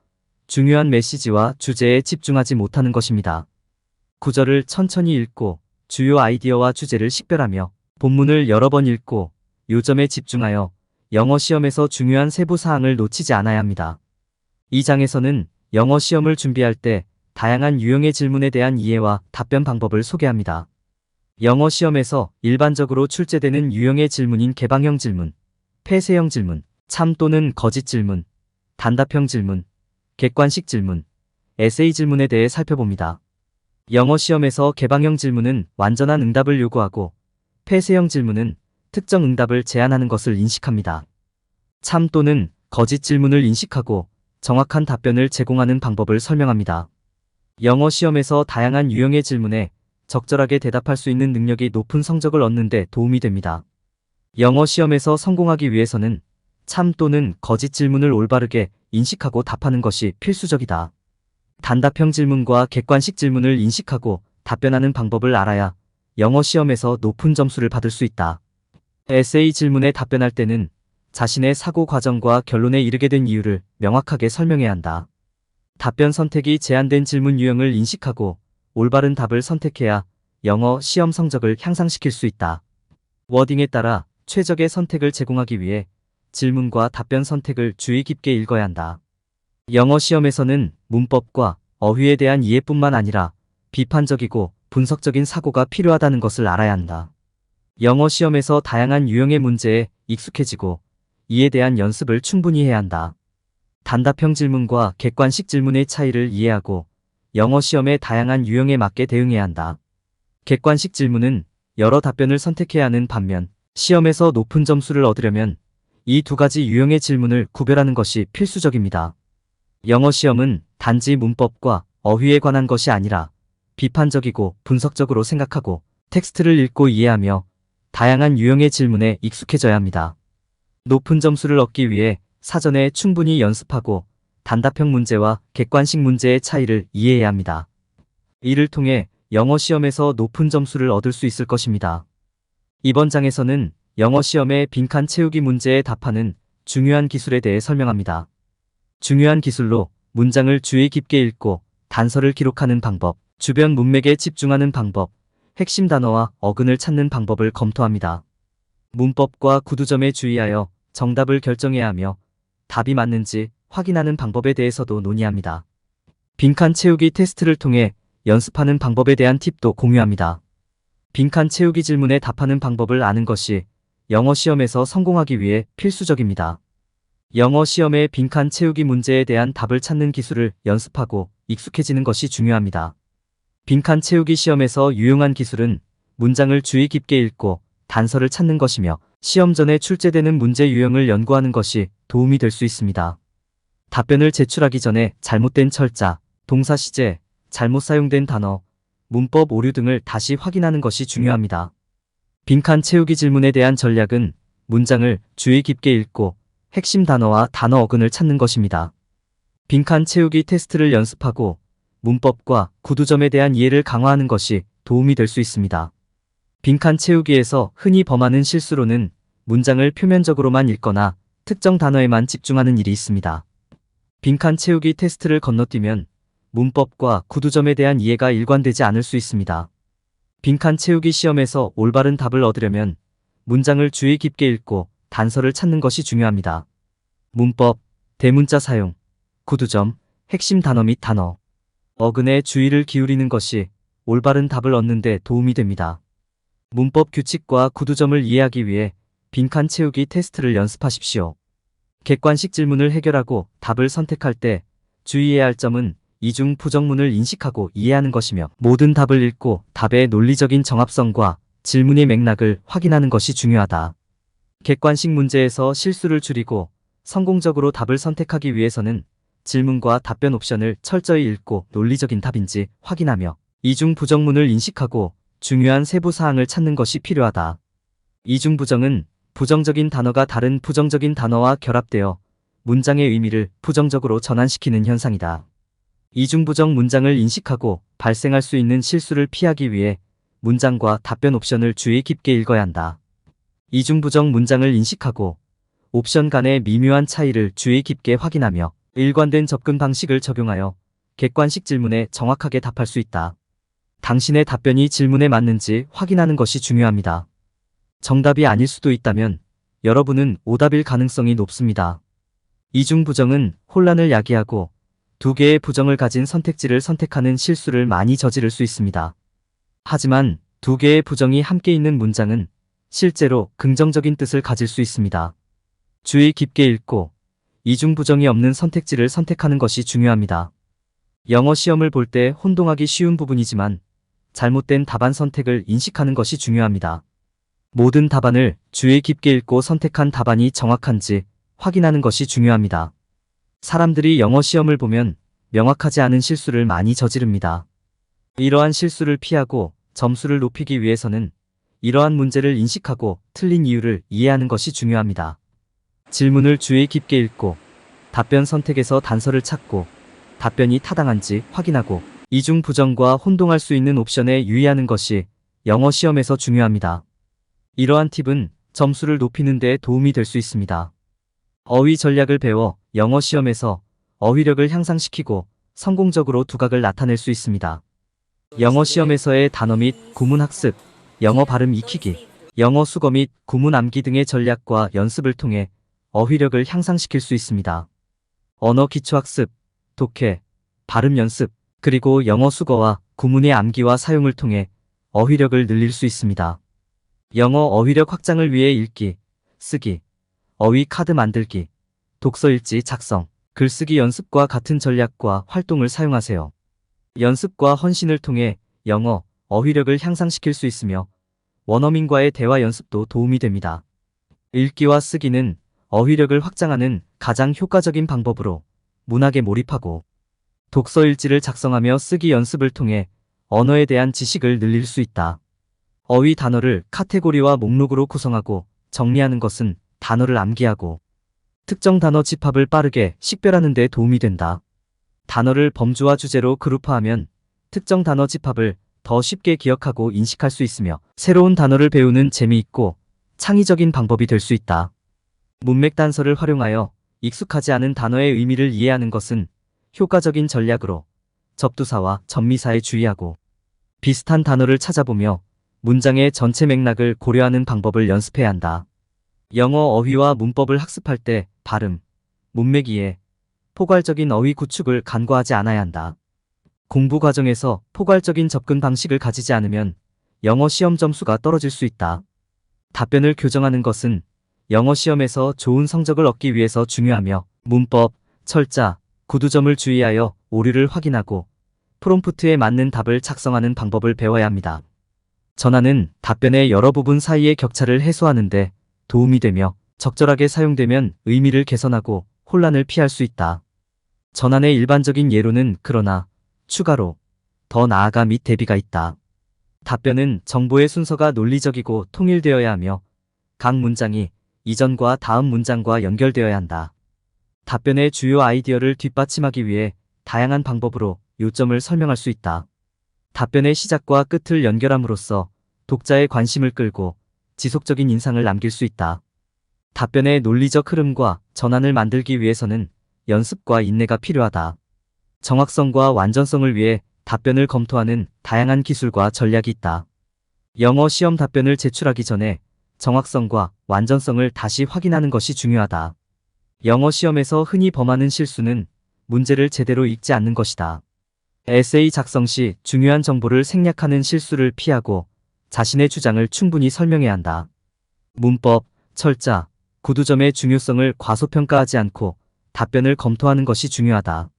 중요한 메시지와 주제에 집중하지 못하는 것입니다. 구절을 천천히 읽고 주요 아이디어와 주제를 식별하며 본문을 여러 번 읽고 요점에 집중하여 영어 시험에서 중요한 세부 사항을 놓치지 않아야 합니다. 이 장에서는 영어 시험을 준비할 때 다양한 유형의 질문에 대한 이해와 답변 방법을 소개합니다. 영어 시험에서 일반적으로 출제되는 유형의 질문인 개방형 질문, 폐쇄형 질문, 참 또는 거짓 질문, 단답형 질문, 객관식 질문, 에세이 질문에 대해 살펴봅니다. 영어 시험에서 개방형 질문은 완전한 응답을 요구하고 폐쇄형 질문은 특정 응답을 제한하는 것을 인식합니다. 참 또는 거짓 질문을 인식하고 정확한 답변을 제공하는 방법을 설명합니다. 영어 시험에서 다양한 유형의 질문에 적절하게 대답할 수 있는 능력이 높은 성적을 얻는 데 도움이 됩니다. 영어 시험에서 성공하기 위해서는 참 또는 거짓 질문을 올바르게 인식하고 답하는 것이 필수적이다. 단답형 질문과 객관식 질문을 인식하고 답변하는 방법을 알아야 영어 시험에서 높은 점수를 받을 수 있다. 에세이 질문에 답변할 때는 자신의 사고 과정과 결론에 이르게 된 이유를 명확하게 설명해야 한다. 답변 선택이 제한된 질문 유형을 인식하고 올바른 답을 선택해야 영어 시험 성적을 향상시킬 수 있다. 워딩에 따라 최적의 선택을 제공하기 위해 질문과 답변 선택을 주의 깊게 읽어야 한다. 영어 시험에서는 문법과 어휘에 대한 이해뿐만 아니라 비판적이고 분석적인 사고가 필요하다는 것을 알아야 한다. 영어 시험에서 다양한 유형의 문제에 익숙해지고 이에 대한 연습을 충분히 해야 한다. 단답형 질문과 객관식 질문의 차이를 이해하고 영어 시험의 다양한 유형에 맞게 대응해야 한다. 객관식 질문은 여러 답변을 선택해야 하는 반면 시험에서 높은 점수를 얻으려면 이 두 가지 유형의 질문을 구별하는 것이 필수적입니다. 영어 시험은 단지 문법과 어휘에 관한 것이 아니라 비판적이고 분석적으로 생각하고 텍스트를 읽고 이해하며 다양한 유형의 질문에 익숙해져야 합니다. 높은 점수를 얻기 위해 사전에 충분히 연습하고 단답형 문제와 객관식 문제의 차이를 이해해야 합니다. 이를 통해 영어 시험에서 높은 점수를 얻을 수 있을 것입니다. 이번 장에서는 영어 시험의 빈칸 채우기 문제에 답하는 중요한 기술에 대해 설명합니다. 중요한 기술로 문장을 주의 깊게 읽고 단서를 기록하는 방법, 주변 문맥에 집중하는 방법, 핵심 단어와 어근을 찾는 방법을 검토합니다. 문법과 구두점에 주의하여 정답을 결정해야 하며 답이 맞는지 확인하는 방법에 대해서도 논의합니다. 빈칸 채우기 테스트를 통해 연습하는 방법에 대한 팁도 공유합니다. 빈칸 채우기 질문에 답하는 방법을 아는 것이 영어 시험에서 성공하기 위해 필수적입니다. 영어 시험의 빈칸 채우기 문제에 대한 답을 찾는 기술을 연습하고 익숙해지는 것이 중요합니다. 빈칸 채우기 시험에서 유용한 기술은 문장을 주의 깊게 읽고 단서를 찾는 것이며 시험 전에 출제되는 문제 유형을 연구하는 것이 도움이 될 수 있습니다. 답변을 제출하기 전에 잘못된 철자, 동사 시제, 잘못 사용된 단어, 문법 오류 등을 다시 확인하는 것이 중요합니다. 빈칸 채우기 질문에 대한 전략은 문장을 주의 깊게 읽고 핵심 단어와 단어 어근을 찾는 것입니다. 빈칸 채우기 테스트를 연습하고 문법과 구두점에 대한 이해를 강화하는 것이 도움이 될 수 있습니다. 빈칸 채우기에서 흔히 범하는 실수로는 문장을 표면적으로만 읽거나 특정 단어에만 집중하는 일이 있습니다. 빈칸 채우기 테스트를 건너뛰면 문법과 구두점에 대한 이해가 일관되지 않을 수 있습니다. 빈칸 채우기 시험에서 올바른 답을 얻으려면 문장을 주의 깊게 읽고 단서를 찾는 것이 중요합니다. 문법, 대문자 사용, 구두점, 핵심 단어 및 단어, 어근에 주의를 기울이는 것이 올바른 답을 얻는 데 도움이 됩니다. 문법 규칙과 구두점을 이해하기 위해 빈칸 채우기 테스트를 연습하십시오. 객관식 질문을 해결하고 답을 선택할 때 주의해야 할 점은 이중 부정문을 인식하고 이해하는 것이며 모든 답을 읽고 답의 논리적인 정합성과 질문의 맥락을 확인하는 것이 중요하다. 객관식 문제에서 실수를 줄이고 성공적으로 답을 선택하기 위해서는 질문과 답변 옵션을 철저히 읽고 논리적인 답인지 확인하며 이중 부정문을 인식하고 중요한 세부 사항을 찾는 것이 필요하다. 이중 부정은 부정적인 단어가 다른 부정적인 단어와 결합되어 문장의 의미를 부정적으로 전환시키는 현상이다. 이중 부정 문장을 인식하고 발생할 수 있는 실수를 피하기 위해 문장과 답변 옵션을 주의 깊게 읽어야 한다. 이중 부정 문장을 인식하고 옵션 간의 미묘한 차이를 주의 깊게 확인하며 일관된 접근 방식을 적용하여 객관식 질문에 정확하게 답할 수 있다. 당신의 답변이 질문에 맞는지 확인하는 것이 중요합니다. 정답이 아닐 수도 있다면 여러분은 오답일 가능성이 높습니다. 이중 부정은 혼란을 야기하고 두 개의 부정을 가진 선택지를 선택하는 실수를 많이 저지를 수 있습니다. 하지만 두 개의 부정이 함께 있는 문장은 실제로 긍정적인 뜻을 가질 수 있습니다. 주의 깊게 읽고 이중 부정이 없는 선택지를 선택하는 것이 중요합니다. 영어 시험을 볼 때 혼동하기 쉬운 부분이지만 잘못된 답안 선택을 인식하는 것이 중요합니다. 모든 답안을 주의 깊게 읽고 선택한 답안이 정확한지 확인하는 것이 중요합니다. 사람들이 영어 시험을 보면 명확하지 않은 실수를 많이 저지릅니다. 이러한 실수를 피하고 점수를 높이기 위해서는 이러한 문제를 인식하고 틀린 이유를 이해하는 것이 중요합니다. 질문을 주의 깊게 읽고 답변 선택에서 단서를 찾고 답변이 타당한지 확인하고 이중 부정과 혼동할 수 있는 옵션에 유의하는 것이 영어 시험에서 중요합니다. 이러한 팁은 점수를 높이는 데 도움이 될 수 있습니다. 어휘 전략을 배워 영어 시험에서 어휘력을 향상시키고 성공적으로 두각을 나타낼 수 있습니다. 영어 시험에서의 단어 및 구문 학습, 영어 발음 익히기, 영어 수거 및 구문 암기 등의 전략과 연습을 통해 어휘력을 향상시킬 수 있습니다. 언어 기초 학습, 독해, 발음 연습, 그리고 영어 수거와 구문의 암기와 사용을 통해 어휘력을 늘릴 수 있습니다. 영어 어휘력 확장을 위해 읽기, 쓰기, 어휘 카드 만들기, 독서 일지 작성, 글쓰기 연습과 같은 전략과 활동을 사용하세요. 연습과 헌신을 통해 영어 어휘력을 향상시킬 수 있으며 원어민과의 대화 연습도 도움이 됩니다. 읽기와 쓰기는 어휘력을 확장하는 가장 효과적인 방법으로 문학에 몰입하고 독서 일지를 작성하며 쓰기 연습을 통해 언어에 대한 지식을 늘릴 수 있다. 어휘 단어를 카테고리와 목록으로 구성하고 정리하는 것은 단어를 암기하고 특정 단어 집합을 빠르게 식별하는 데 도움이 된다. 단어를 범주와 주제로 그룹화하면 특정 단어 집합을 더 쉽게 기억하고 인식할 수 있으며 새로운 단어를 배우는 재미있고 창의적인 방법이 될 수 있다. 문맥 단서를 활용하여 익숙하지 않은 단어의 의미를 이해하는 것은 효과적인 전략으로 접두사와 접미사에 주의하고 비슷한 단어를 찾아보며 문장의 전체 맥락을 고려하는 방법을 연습해야 한다. 영어 어휘와 문법을 학습할 때 발음, 문맥 이해, 포괄적인 어휘 구축을 간과하지 않아야 한다. 공부 과정에서 포괄적인 접근 방식을 가지지 않으면 영어 시험 점수가 떨어질 수 있다. 답변을 교정하는 것은 영어 시험에서 좋은 성적을 얻기 위해서 중요하며 문법, 철자, 구두점을 주의하여 오류를 확인하고 프롬프트에 맞는 답을 작성하는 방법을 배워야 합니다. 전화는 답변의 여러 부분 사이의 격차를 해소하는 데 도움이 되며 적절하게 사용되면 의미를 개선하고 혼란을 피할 수 있다. 전환의 일반적인 예로는 그러나, 추가로, 더 나아가 및 대비가 있다. 답변은 정보의 순서가 논리적이고 통일되어야 하며 각 문장이 이전과 다음 문장과 연결되어야 한다. 답변의 주요 아이디어를 뒷받침하기 위해 다양한 방법으로 요점을 설명할 수 있다. 답변의 시작과 끝을 연결함으로써 독자의 관심을 끌고 지속적인 인상을 남길 수 있다. 답변의 논리적 흐름과 전환을 만들기 위해서는 연습과 인내가 필요하다. 정확성과 완전성을 위해 답변을 검토하는 다양한 기술과 전략이 있다. 영어 시험 답변을 제출하기 전에 정확성과 완전성을 다시 확인하는 것이 중요하다. 영어 시험에서 흔히 범하는 실수는 문제를 제대로 읽지 않는 것이다. 에세이 작성 시 중요한 정보를 생략하는 실수를 피하고 자신의 주장을 충분히 설명해야 한다. 문법, 철자, 구두점의 중요성을 과소평가하지 않고 답변을 검토하는 것이 중요하다.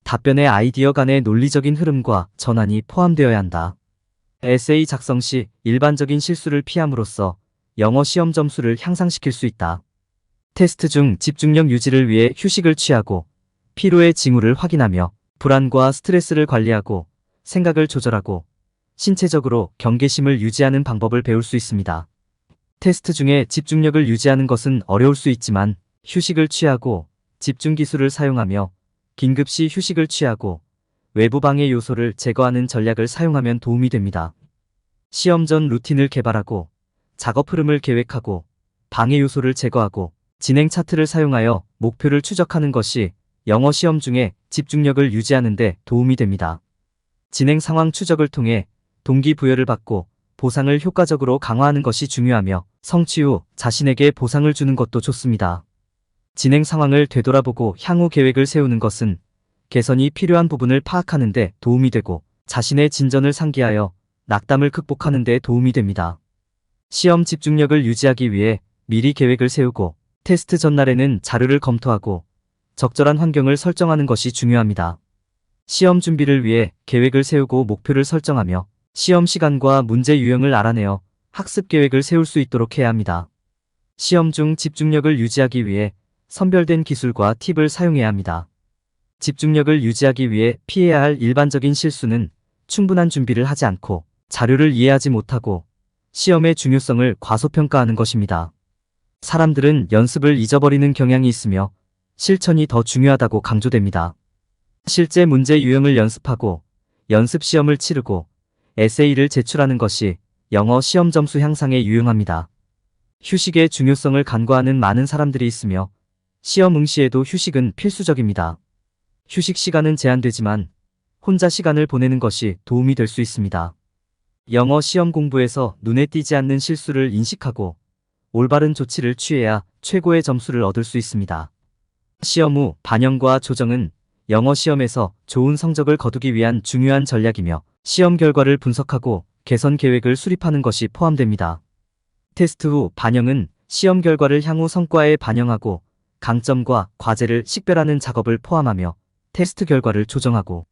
답변의 아이디어 간의 논리적인 흐름과 전환이 포함되어야 한다. 에세이 작성 시 일반적인 실수를 피함으로써 영어 시험 점수를 향상시킬 수 있다. 테스트 중 집중력 유지를 위해 휴식을 취하고 피로의 징후를 확인하며 불안과 스트레스를 관리하고 생각을 조절하고 신체적으로 경계심을 유지하는 방법을 배울 수 있습니다. 테스트 중에 집중력을 유지하는 것은 어려울 수 있지만 휴식을 취하고 집중 기술을 사용하며 긴급시 휴식을 취하고 외부 방해 요소를 제거하는 전략을 사용하면 도움이 됩니다. 시험 전 루틴을 개발하고 작업 흐름을 계획하고 방해 요소를 제거하고 진행 차트를 사용하여 목표를 추적하는 것이 영어 시험 중에 집중력을 유지하는 데 도움이 됩니다. 진행 상황 추적을 통해 동기부여를 받고 보상을 효과적으로 강화하는 것이 중요하며 성취 후 자신에게 보상을 주는 것도 좋습니다. 진행 상황을 되돌아보고 향후 계획을 세우는 것은 개선이 필요한 부분을 파악하는 데 도움이 되고 자신의 진전을 상기하여 낙담을 극복하는 데 도움이 됩니다. 시험 집중력을 유지하기 위해 미리 계획을 세우고 테스트 전날에는 자료를 검토하고 적절한 환경을 설정하는 것이 중요합니다. 시험 준비를 위해 계획을 세우고 목표를 설정하며 시험 시간과 문제 유형을 알아내어 학습 계획을 세울 수 있도록 해야 합니다. 시험 중 집중력을 유지하기 위해 선별된 기술과 팁을 사용해야 합니다. 집중력을 유지하기 위해 피해야 할 일반적인 실수는 충분한 준비를 하지 않고 자료를 이해하지 못하고 시험의 중요성을 과소평가하는 것입니다. 사람들은 연습을 잊어버리는 경향이 있으며 실천이 더 중요하다고 강조됩니다. 실제 문제 유형을 연습하고 연습 시험을 치르고 에세이를 제출하는 것이 영어 시험 점수 향상에 유용합니다. 휴식의 중요성을 간과하는 많은 사람들이 있으며 시험 응시에도 휴식은 필수적입니다. 휴식 시간은 제한되지만 혼자 시간을 보내는 것이 도움이 될 수 있습니다. 영어 시험 공부에서 눈에 띄지 않는 실수를 인식하고 올바른 조치를 취해야 최고의 점수를 얻을 수 있습니다. 시험 후 반영과 조정은 영어 시험에서 좋은 성적을 거두기 위한 중요한 전략이며 시험 결과를 분석하고 개선 계획을 수립하는 것이 포함됩니다. 테스트 후 반영은 시험 결과를 향후 성과에 반영하고 강점과 과제를 식별하는 작업을 포함하며 테스트 결과를 조정하고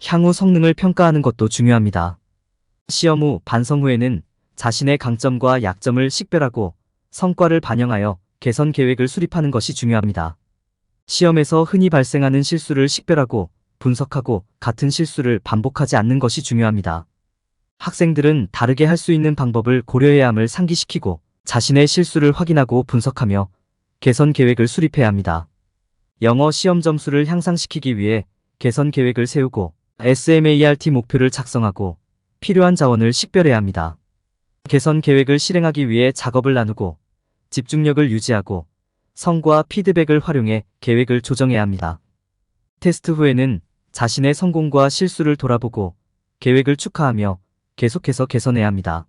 향후 성능을 평가하는 것도 중요합니다. 시험 후 반성 후에는 자신의 강점과 약점을 식별하고 성과를 반영하여 개선 계획을 수립하는 것이 중요합니다. 시험에서 흔히 발생하는 실수를 식별하고 분석하고 같은 실수를 반복하지 않는 것이 중요합니다. 학생들은 다르게 할 수 있는 방법을 고려해야 함을 상기시키고 자신의 실수를 확인하고 분석하며 개선 계획을 수립해야 합니다. 영어 시험 점수를 향상시키기 위해 개선 계획을 세우고 SMART 목표를 작성하고 필요한 자원을 식별해야 합니다. 개선 계획을 실행하기 위해 작업을 나누고 집중력을 유지하고 성과 피드백을 활용해 계획을 조정해야 합니다. 테스트 후에는 자신의 성공과 실수를 돌아보고 계획을 축하하며 계속해서 개선해야 합니다.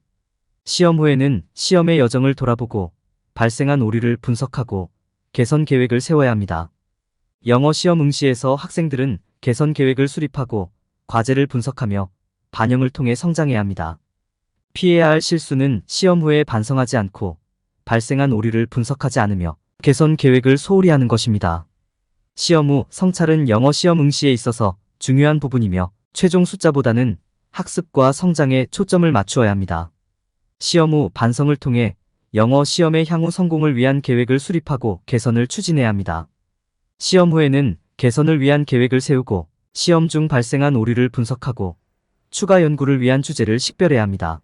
시험 후에는 시험의 여정을 돌아보고 발생한 오류를 분석하고 개선 계획을 세워야 합니다. 영어 시험 응시에서 학생들은 개선 계획을 수립하고 과제를 분석하며 반영을 통해 성장해야 합니다. 피해야 할 실수는 시험 후에 반성하지 않고 발생한 오류를 분석하지 않으며 개선 계획을 소홀히 하는 것입니다. 시험 후 성찰은 영어 시험 응시에 있어서 중요한 부분이며 최종 숫자보다는 학습과 성장에 초점을 맞추어야 합니다. 시험 후 반성을 통해 영어 시험의 향후 성공을 위한 계획을 수립하고 개선을 추진해야 합니다. 시험 후에는 개선을 위한 계획을 세우고 시험 중 발생한 오류를 분석하고 추가 연구를 위한 주제를 식별해야 합니다.